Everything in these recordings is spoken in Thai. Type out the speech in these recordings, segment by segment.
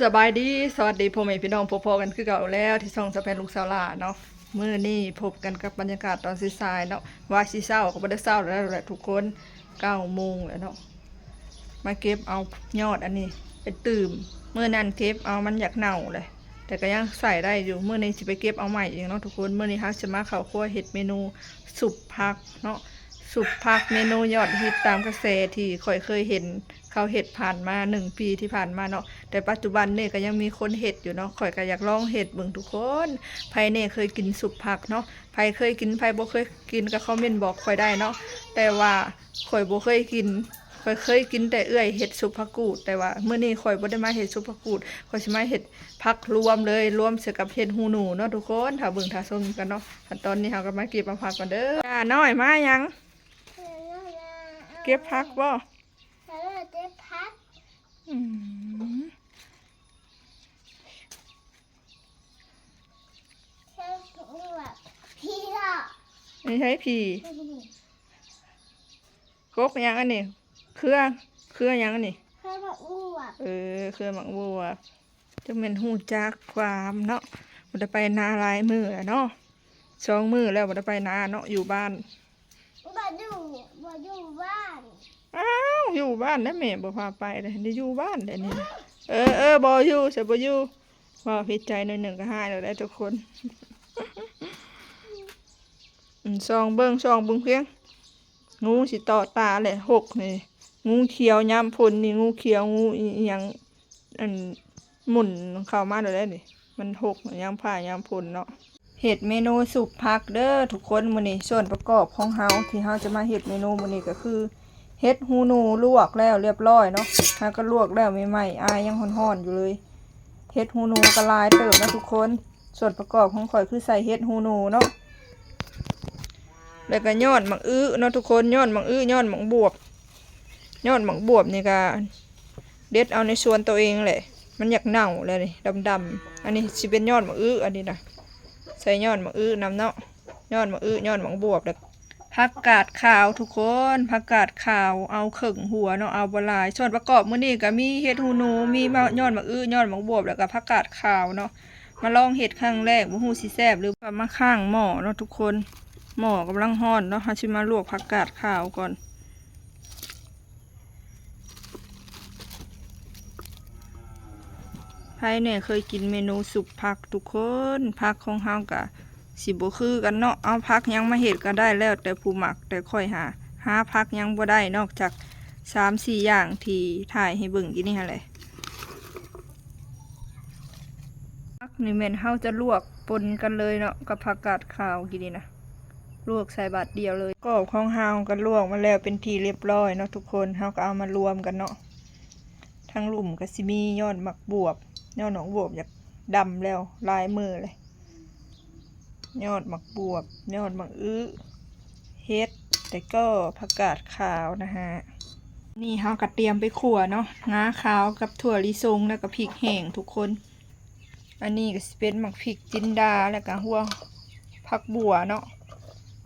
สบายดีสวัสดีพ่อแม่พี่น้องพบกันคือเก่าแล้วที่ช่องสะพานลูกสาวหลาเนาะมื้อนี้พบกันกับบรรยากาศตอนสายๆเนาะว่าสิเช้าก็บ่ได้เช้าแล้วแหละทุกคน9 โมงแล้วเนาะมาเก็บเอายอดอันนี้เป็นตื่มมื้อนั้นเก็บเอามันอยากเน่าเลยแต่ก็ยังใส่ได้อยู่มื้อนี้สิไปเก็บเอาใหม่อีกเนาะทุกคนมื้อนี้ฮักจะมาเข้าครัวเฮ็ดเมนูสุปผักเนาะสุปผักเมนูยอดฮิตตามกระแสที่ค่อยเคยเห็นเขาเห็ดผ่านมา1 ปีที่ผ่านมาเนาะแต่ปัจจุบันเนี่ยก็ยังมีคนเห็ดอยู่เนาะข่อยก็อยากลองเห็ดเบิ่งทุกคนไผเนี่ยเคยกินสุปผักเนาะไผเคยกินไผบ่เคยกินก็คอมเมนต์บอกข่อยได้เนาะแต่ว่าข่อยบ่เคยกินข่อยเคยกินแต่เอื้อยเห็ดสุปผักกูดแต่ว่ามื้อนี้ข่อยบ่ได้มาเห็ดสุปผักกูดข่อยสิมาเห็ดผักรวมเลยรวมเสกับเห็ดหูหนูเนาะทุกคนถ้าเบิ่งถ้าชมกันเนาะขั้นตอนนี้เฮาก็มาเก็บมาผักก่อนเด้อน้อยมายังเก็บผักบ่อืมไม่ใช่ผีกกยังอันนี้เครือยังอันนี้เครือหมักบัวจะเป็นหูจักความเนาะมันจะไปนาหลายมือเนาะ2 มื้อแล้วมันจะไปนาเนาะอยู่บ้านอ้าวอยู่บ้านแล้วแม่บ่พาไปเลยได้อยู่บ้านเดี๋ยวนี้บ่อยู่เสียบ่อยู่ว่าผิดใจหน่อยหนึ่งก็หายแล้วได้ทุกคนซองเบิ่งเพียงงูสิต่อตาเลย6นี่งูเขียวยามพ่นนี่งูเขียวงูอีหยังอันหมุนเข้ามาแล้วได้นี่มัน6ยามผ่ายามพ่นเนาะเฮ็ดเมนูสุปผักเด้อทุกคนมื้อนี้ส่วนประกอบของเฮาที่เฮาจะมาเฮ็ดเมนูมื้อนี้ก็คือเฮ็ดหูหนูลวกแล้วเรียบร้อยเนาะถ้าก็ลวกแล้วใหม่ๆอายยังร้อนๆอยู่เลยเฮ็ดหูหนูก็ลายเติบนะทุกคนส่วนประกอบของข่อยคือใส่เฮ็ดหูหนูเนาะแล้วก็ยอดหมักอื้อเนาะทุกคนยอดหมักอื้อยอดหมักบวบนี่ก็เด็ดเอาในส่วนตัวเองแหละมันอยากเน่าเลยนี่ดำๆอันนี้สิเป็นยอดหมักอื้ออันนี้นะใส่ยอดหมักอื้อนำเนาะยอดหมักอื้อยอดหมักบวบแล้วผักกาดขาวทุกคนผักกาดขาวเอาครึ่งหัวเนาะเอาบลายส่วนประกอบมื้อนี้ก็มีเห็ดหูหนูมียอดหมักอื้อยอดหมักบวบแล้วก็ผักกาดขาวเนาะมาลองเห็ดครั้งแรกบ่ฮู้สิแซ่บหรือมาข้างหม้อเนาะทุกคนหม้อกำลังร้อนเนาะเฮาสิมาลวกผักกาดขาวก่อนใครเนี่ยเคยกินเมนูสุปผักทุกคนผักของเฮากะสิบ่คือกันเนาะเอาผักยังมาเฮ็ดก็ได้แล้วแต่ผู้หมักแต่ค่อยหาผักยังบ่ได้นอกจาก3-4อย่างที่ถ่ายให้เบิ่งอยู่นี่หั่นแหละผักนี่แม่นเฮาจะลวกปนกันเลยเนาะกับผักกาดขาวกินนี่นะลวกใส่บาตรเดียวเลยกรอบของเฮาก็ลวกมาแล้วเป็นทีเรียบร้อยเนาะทุกคนเฮาก็เอามารวมกันเนาะทั้งหลุมก็สิมียอดหมักบวบยอดหนองบวบอยากดำแล้วลายมือเลยยอดหมักบวบยอดหมักอื้อเฮ็ดแต่ก็ผักกาดขาวนะฮะนี่เฮาก็เตรียมไปขั่วเนาะงาขาวกับถั่วลิสงแล้วก็พริกแห้งทุกคนอันนี้ก็สิเป็นหมักพริกจินดาแล้วก็หัวผักบัวเนาะ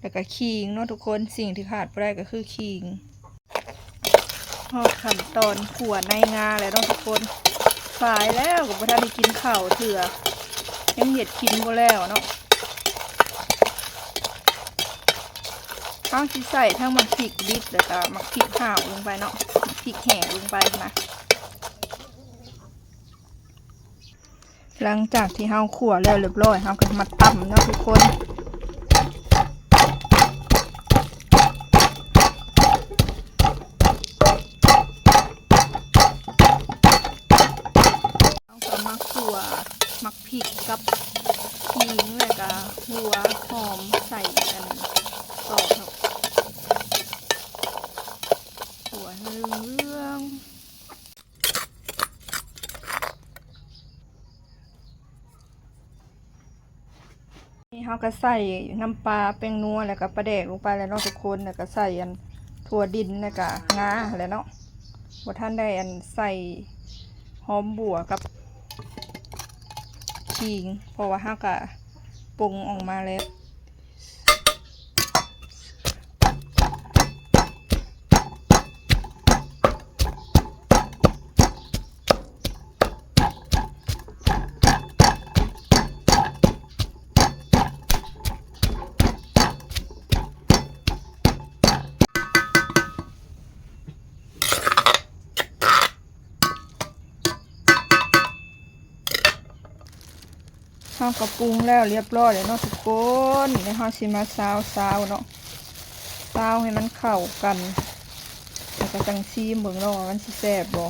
แล้วก็ขิงเนาะทุกคนสิ่งที่ขาดไม่ได้ก็คือขิงพอขั้นตอนขั่วในงาแล้วเนาะทุกคนสายแล้วก็บ่ทันได้กินข้าวเถื่อยังเห็ดกินบ่แล้วเนาะข้าวที่ใส่ทั้งหมักพริกดิบแล้วก็หมักพริกห่าวลงไปเนาะพริกแห้งลงไปนะหลังจากที่เฮาขั่วแล้วเรียบร้อยเฮาก็มาตำเนาะทุกคนมักพริกกับขิงเลยก็หัวหอมใส่กันต่อเนาะหัวเรื่องนี่เขาก็ใส่น้ำปลาแป้งนัวแล้วก็ปลาแดกลงไปแล้วเนาะทุกคนแล้วก็ใส่อันถั่วดินแล้วก็งาแล้วเนาะบ่ท่านได้อันใส่หอมบัวกับขิงเพราะว่าเฮากะปรุงออกมาแล้ว น เฮาก็ปรุงแล้วเรียบร้อยแล้วเนาะทุกคนเดี๋ยวเฮาสิมาซาวเนาะซาวให้มันเข้ากันแล้วก็จังซีมเบิ่งเนาะว่ามันสิแซ่บบ่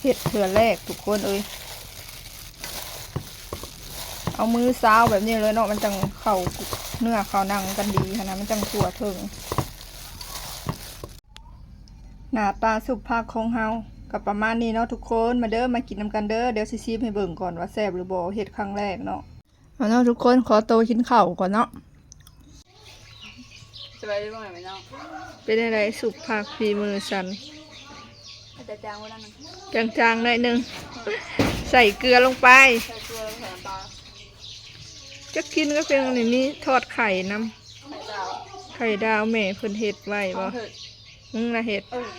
เฮ็ดเทื่อแรกทุกคนเอ้ยเอามือซาวแบบนี้เลยเนาะมันจังเข้าเนื้อเข้าหนังกันดีขนาดมันจังทั่วถึงหน้าตาสุกภาคของเฮากับประมาณนี้เนาะทุกคนมาเด้อมากินน้ำกันเด้อเดี๋ยวซิให้เบิ่งก่อนว่าแซ่บหรือบ่เฮ็ดครั้งแรกเนาะเอาเนาะทุกคนขอโตวกินข้าวก่อนเนาะสบายดีบ้างไหมน้อง เป็นอะไรสุกภาคฝีมือสัน แต่จางวันนั้น จางๆหน่อยหนึงใส่เกลือลงไป ใส่เกลือใส่น้ำปลา จะกินก็เพียงอันนี้ทอดไข่น้ ไข่ดาว ำไข่ดาวแม่เพิ่นเฮ็ดไว้บ่ เผ็ด มึงน่ะเ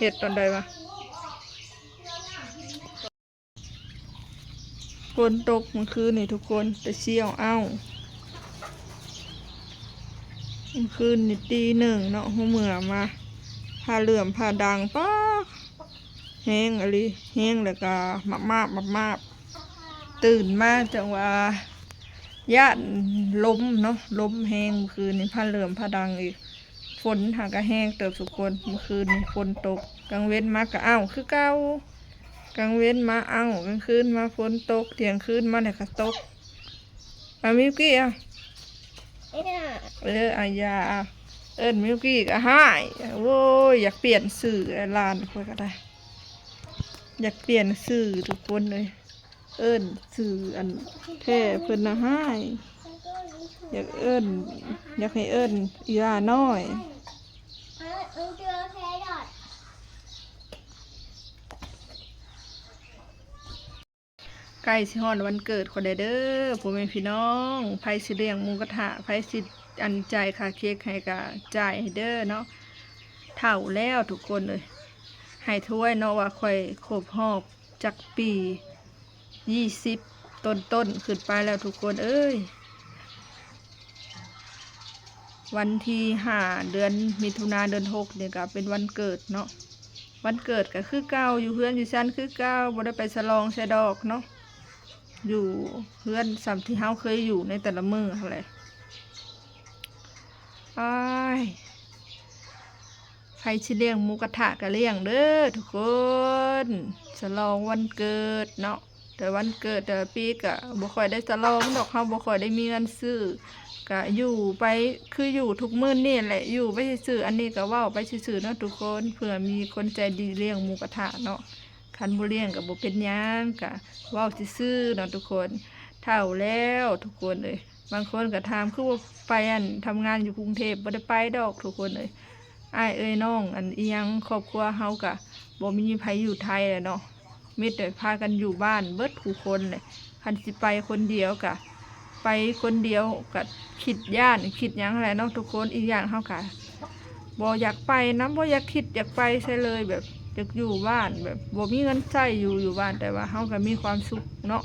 ฮ็ดตอนใดวะฝนตกเมื่อคืนนี่ทุกคนแต่เชี่ยวเอ้าเมื่อคืนนี่ตีหนึ่งเนาะหัวเมื่อมาผ้าเหลื่อมผ้าดังป๊ากแห้งอะไรแห้งแล้วก็มาบตื่นมาจังว่าย่านล้มเนาะล้มแห้งเมื่อคืนนี่ผ้าเหลื่อมผ้าดังอีกฝนหากระแห้งเติบทุกคนเมื่อคืนนี่ฝนตกกลางเว้นมาก็เอ้าคือเก่ากลางเว้นมาเอ้ากลางคืนมาฝนตกเที่ยงคืนมาเนี่ยก็ตกมิวกี้อ่ะอายาเอิญมิวกี้ก็หายโว้ยอยากเปลี่ยนสื่อลานคนก็ได้อยากเปลี่ยนสื่อทุกคนเลยเอิญสื่ออันแท้เพิ่นนะหายอยากเอิญอยากให้เอิญอีลาน้อยใกล้สิฮอดวันเกิดคนใดเด้อผมเป็นพี่น้องไผสิเลี้ยงหมูกระทะไผสิอันจ่ายค่าเค้กให้ก็จ่ายให้เด้อเนาะเฒ่าแล้วทุกคนเลยให้ถ้วยเนาะว่าค่อยครบรอบจักปี20ต้นขึ้นไปแล้วทุกคนเอ้ยวันที่5เดือนมิถุนาเดือน6เนี่ยก็เป็นวันเกิดเนาะวันเกิดก็คือเก่าอยู่เพื่อนอยู่ชั้นคือเก่าบ่ได้ไปฉลองใส่ดอกเนาะอยู่เพื่อนซ้ำที่เฮาเคยอยู่ในแต่ละมื้ออะไรอ้ายใครสิเลี้ยงหมูกระทะก็เลี้ยงเด้อทุกคนฉลองวันเกิดเนาะแต่วันเกิดแต่ละปีก็บ่ค่อยได้ฉลองดอกเฮาบ่ค่อยได้มีเงินซื้อก็อยู่ไปคืออยู่ทุกมื้อนี่แหละอยู่ไปซื่อๆอันนี้ก็เว้าไปซื่อๆเนาะทุกคนเผื่อมีคนใจดีเลี้ยงหมูกระทะเนาะคันบ่เลี้ยงก็บ่เป็นหยังก็เว้าซื่อๆเนาะทุกคนเฒ่าแล้วทุกคนเลยบางคนก็ถามคือว่าไปอันทำงานอยู่กรุงเทพบ่ได้ไปดอกทุกคนเลยอ้ายเอ้ยน้องอันอีหยังครอบครัวเฮาก็บ่มีไผอยู่ไทยแหละเนาะมีแต่พากันอยู่บ้านเบิดทุกคนเลยคันสิไปคนเดียวก็ไปคนเดียวก็คิดย่านคิดหยังอะไรเนาะทุกคนอีกอย่างเฮาก็บ่อยากไปนำบ่อยากคิดอยากไปใช่เลยแบบอยากอยู่บ้านแบบบ่มีเงินใช้อยู่บ้านแต่ว่าเฮาก็มีความสุขเนาะ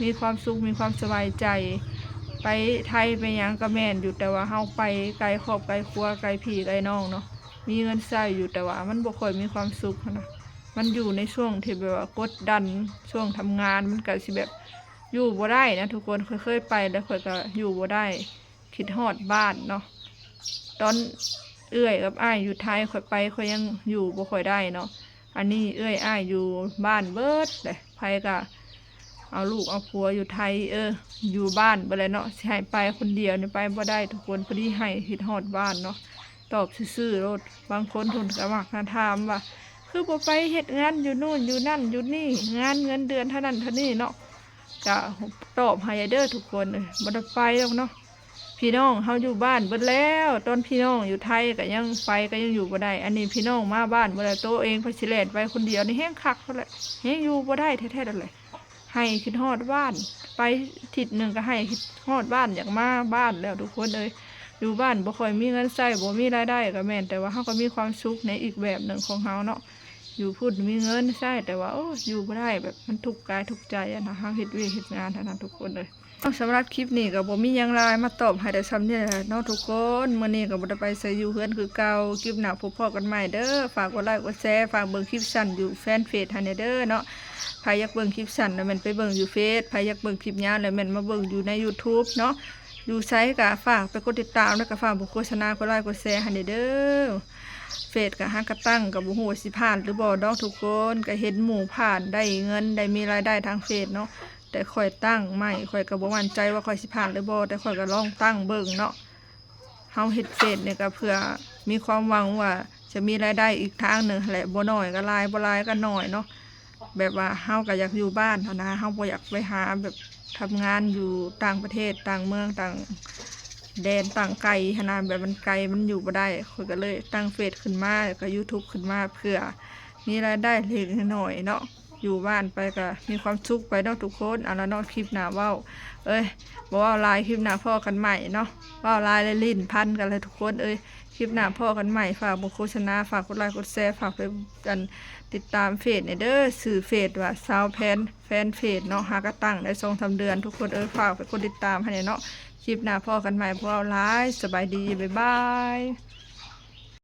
มีความสุขมีความสบายใจไปไทยไปหยังก็แม่นอยู่แต่ว่าเฮาไปไกลครอบไกลครัวไกลพี่ไกลน้องเนาะมีเงินใช้อยู่แต่ว่ามันบ่ค่อยมีความสุขนะมันอยู่ในช่วงที่แบบว่ากดดันช่วงทำงานมันก็สิแบบอยู่บ่ได้นะทุกคนเคยไปแล้วค่อยก็อยู่บ่ได้คิดฮอดบ้านเนาะตอนเอื้อยกับอ้ายอยู่ไทยค่อยไปค่อยยังอยู่บ่ค่อยได้เนาะอันนี้เอื้อยอ้ายอยู่บ้านเบิดเลยไผก็เอาลูกเอาผัวอยู่ไทยอยู่บ้านบ่ได้เนาะสิให้ไปคนเดียวนี่ไปบ่ได้ทุกคนพอดีให้คิดฮอดบ้านเนาะตอบซื่อๆโลดบางคนทุนก็มักถามว่าคือบ่ไปเฮ็ดงานอยู่นู่นอยู่นั่นอยู่นี่งานเงินเดือนเท่านั้นเท่านี้เนาะก็ตอบให้เด้อทุกคนเลยบ่ได้ไปหรอกเนาะพี่น้องเฮาอยู่บ้านเบิดแล้วตอนพี่น้องอยู่ไทยก็ยังไปก็ยังอยู่บ่ได้อันนี้พี่น้องมาบ้านบ่ได้ตัวเองพสิแล่นไปคนเดียวนี่แฮงคักเท่าแหละแฮงอยู่บ่ได้แท้ๆนั่นแหละให้คิดฮอดบ้านไปทิศหนึ่งก็ให้คิดฮอดบ้านอยากมาบ้านแล้วทุกคนเลยอยู่บ้านบ่ค่อยมีเงินใช้บ่มีรายได้ก็แม่นแต่ว่าเฮาก็มีความสุขในอีกแบบหนึ่งของเฮาเนาะ อยู่พูดมีเงินใช่แต่ว่าโอ้อยู่ไม่ได้แบบมันทุกข์กายทุกข์ใจอะนะเฮาเฮ็ดเวียกเฮ็ดงานเท่านั้นทุกคนเลยสำหรับคลิปนี้ก็บ่มีหยังหลายมาตอบให้ได้ซ้ำนี่แหละเนาะทุกคนมื้อนี้ก็บ่ได้ไปไสอยู่เฮือนคือเก่าคลิปหน้าพบพอกันใหม่เด้อฝากกดไลค์กดแชร์ฝากเบิ่งคลิปสั้นอยู่แฟนเพจให้เด้อเนาะใครอยากเบิ่งคลิปสั้นแล้วแม่นไปเบิ่งอยู่เฟซใครอยากเบิ่งคลิปยาวแล้วแม่นมาเบิ่งอยู่ใน YouTube เนาะอยู่ไสก็ฝากไปกดติดตามแล้วก็ฝากบ่โฆษณากดไลค์กดแชร์ให้เด้อเฟซก็หากระตั้งก็บ่ฮู้ว่าสิผ่านหรือบ่ดอกทุกคนก็เห็นหมู่ผ่านได้เงินได้มีรายได้ทางเฟซเนาะแต่ค่อยตั้งไม่ค่อยก็บ่มั่นใจว่าค่อยสิผ่านหรือบ่แต่ค่อยก็ลองตั้งเบิ่งเนาะเฮาเฮ็ดเฟซเนี่ยก็เพื่อมีความหวังว่าจะมีรายได้อีกทางหนึงแหละบ่น้อยก็หลายบ่หลายก็น้อยเนาะแบบว่าเฮาก็อยากอยู่บ้านเท่านะเฮาบ่อยากไปหาแบบทำงานอยู่ต่างประเทศต่างเมืองต่างแดนต่างไกลขนาดแบบมันไกลมันอยู่บ่ได้ค่อยก็เลยตั้งเฟซขึ้นมาแล้วก็ YouTube ขึ้นมาเพื่อมีรายได้เล็กน้อยเนาะอยู่บ้านไปก็มีความสุขไปเนาะทุกคนเอาละเนาะคลิปหน้าเว้าบ่เว้าลายคลิปหน้าพ่อกันใหม่เนาะเว้าลายและลิ้นพันกันเลยทุกคนคลิปหน้าพ่อกันใหม่ฝากบ่โฆษณาฝากกดไลค์กดแชร์ฝากไปกันติดตามเฟซเด้อสื่อเฟซว่าสาวแฟนเฟซเนาะหากระตั้งได้ 2-3 เดือนทุกคนฝากไปกดติดตามให้เนาะคลิปหน้าพ่อกันใหม่พวกเราไลฟ์สบายดีบ๊ายบาย